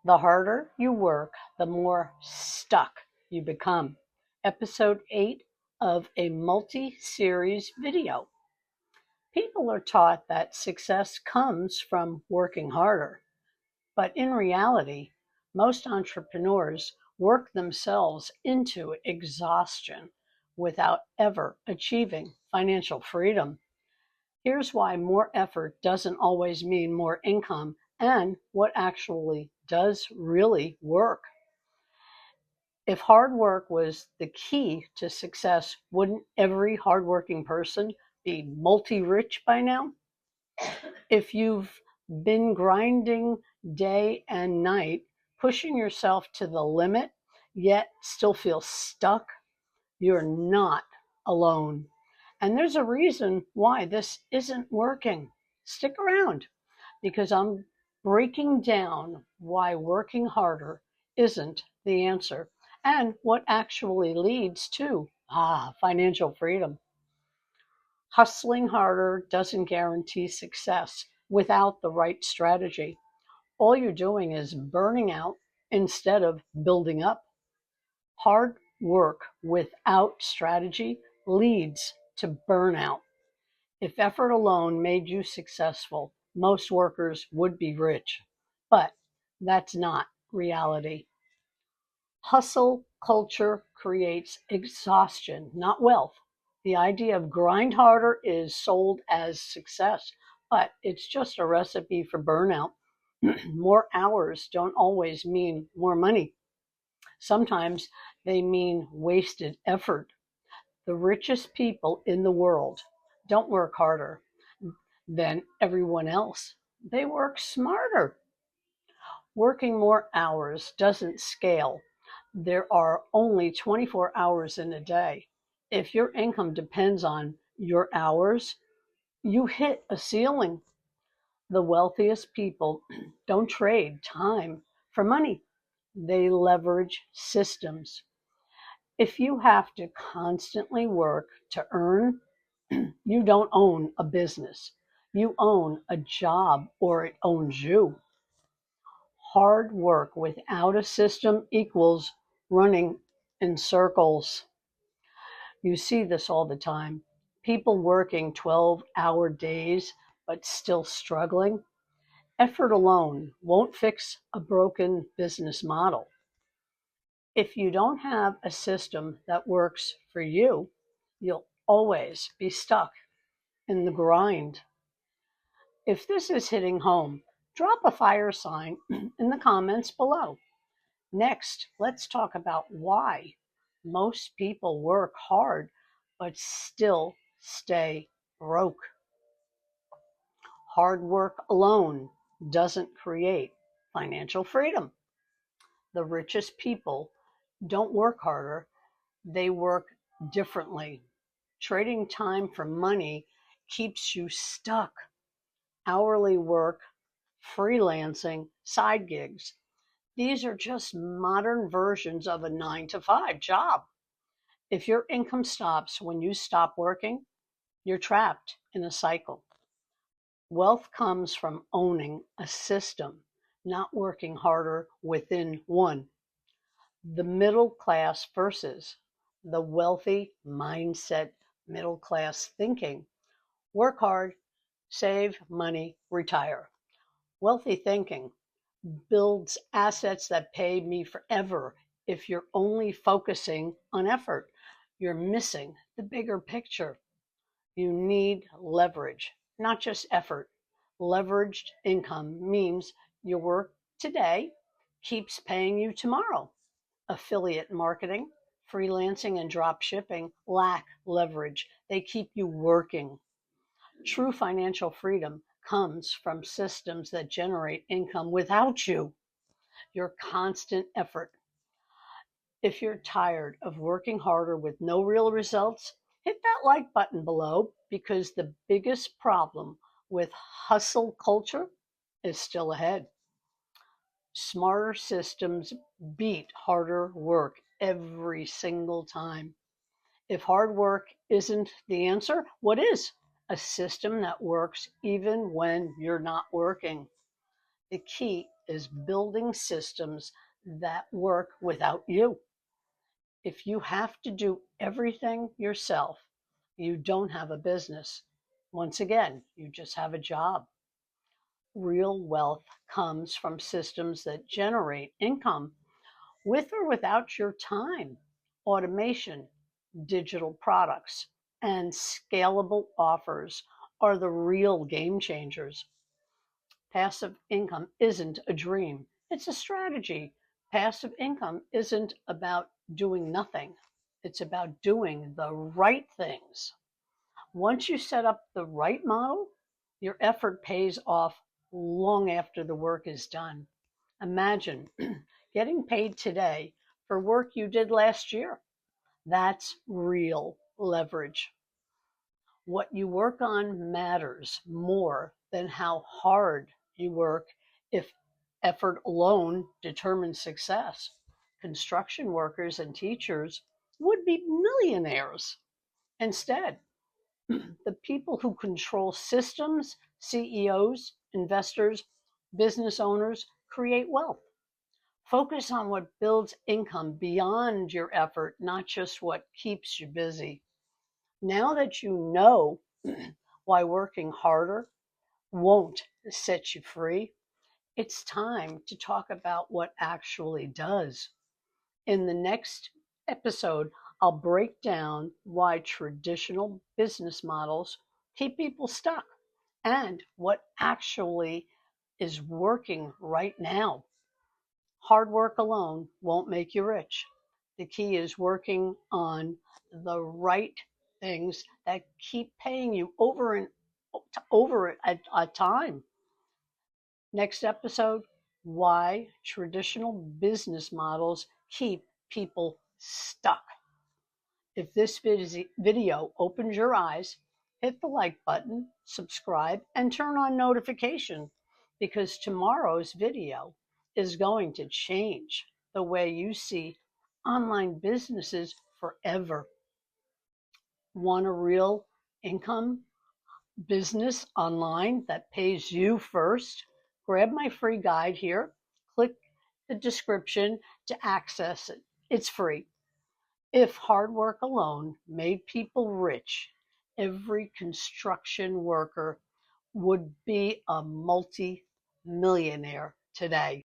The harder you work, the more stuck you become. Episode 8 of a multi-series video. People are taught that success comes from working harder, but in reality, most entrepreneurs work themselves into exhaustion without ever achieving financial freedom. Here's why more effort doesn't always mean more income and what actually does really work. If hard work was the key to success, wouldn't every hardworking person be multi-rich by now? If you've been grinding day and night, pushing yourself to the limit, yet still feel stuck, you're not alone. And there's a reason why this isn't working. Stick around because I'm breaking down why working harder isn't the answer and what actually leads to financial freedom. Hustling harder doesn't guarantee success without the right strategy. All you're doing is burning out instead of building up. Hard work without strategy leads to burnout. If effort alone made you successful, most workers would be rich. But that's not reality. Hustle culture creates exhaustion, not wealth. The idea of grind harder is sold as success, but it's just a recipe for burnout. More hours don't always mean more money. Sometimes they mean wasted effort. The richest people in the world don't work harder than everyone else. They work smarter. Working more hours doesn't scale. There are only 24 hours in a day. If your income depends on your hours, you hit a ceiling. The wealthiest people don't trade time for money. They leverage systems. If you have to constantly work to earn, you don't own a business. You own a job or it owns you. Hard work without a system equals running in circles. You see this all the time. People working 12-hour days but still struggling. Effort alone won't fix a broken business model. If you don't have a system that works for you, you'll always be stuck in the grind. If this is hitting home, drop a fire sign in the comments below. Next, let's talk about why most people work hard but still stay broke. Hard work alone doesn't create financial freedom. The richest people don't work harder, they work differently. Trading time for money keeps you stuck. Hourly work, freelancing, side gigs, these are just modern versions of a 9 to 5 job. If your income stops when you stop working, you're trapped in a cycle. Wealth comes from owning a system, not working harder within one. The middle class versus the wealthy mindset, middle class thinking. Work hard, save money, retire. Wealthy thinking builds assets that pay me forever. If you're only focusing on effort, you're missing the bigger picture. You need leverage, not just effort. Leveraged income means your work today keeps paying you tomorrow. Affiliate marketing, freelancing, and drop shipping lack leverage. They keep you working. True financial freedom comes from systems that generate income without your constant effort. If you're tired of working harder with no real results, hit that like button below because the biggest problem with hustle culture is still ahead. Smarter systems beat harder work every single time. If hard work isn't the answer, what is? A system that works even when you're not working. The key is building systems that work without you. If you have to do everything yourself, you don't have a business. Once again, you just have a job. Real wealth comes from systems that generate income with or without your time. Automation, digital products, and scalable offers are the real game changers. Passive income isn't a dream, it's a strategy. Passive income isn't about doing nothing, it's about doing the right things. Once you set up the right model, your effort pays off long after the work is done. Imagine getting paid today for work you did last year. That's real leverage. What you work on matters more than how hard you work. If effort alone determines success, construction workers and teachers would be millionaires. Instead, the people who control systems, CEOs, investors, business owners, create wealth. Focus on what builds income beyond your effort, not just what keeps you busy. Now that you know why working harder won't set you free, it's time to talk about what actually does. In the next episode, I'll break down why traditional business models keep people stuck and what actually is working right now. Hard work alone won't make you rich. The key is working on the right things that keep paying you over and over a time. Next episode, why traditional business models keep people stuck. If this video opens your eyes, hit the like button, subscribe, and turn on notifications because tomorrow's video is going to change the way you see online businesses forever. Want a real income business online that pays you first? Grab my free guide here. Click the description to access it. It's free. If hard work alone made people rich, every construction worker would be a multi-millionaire today.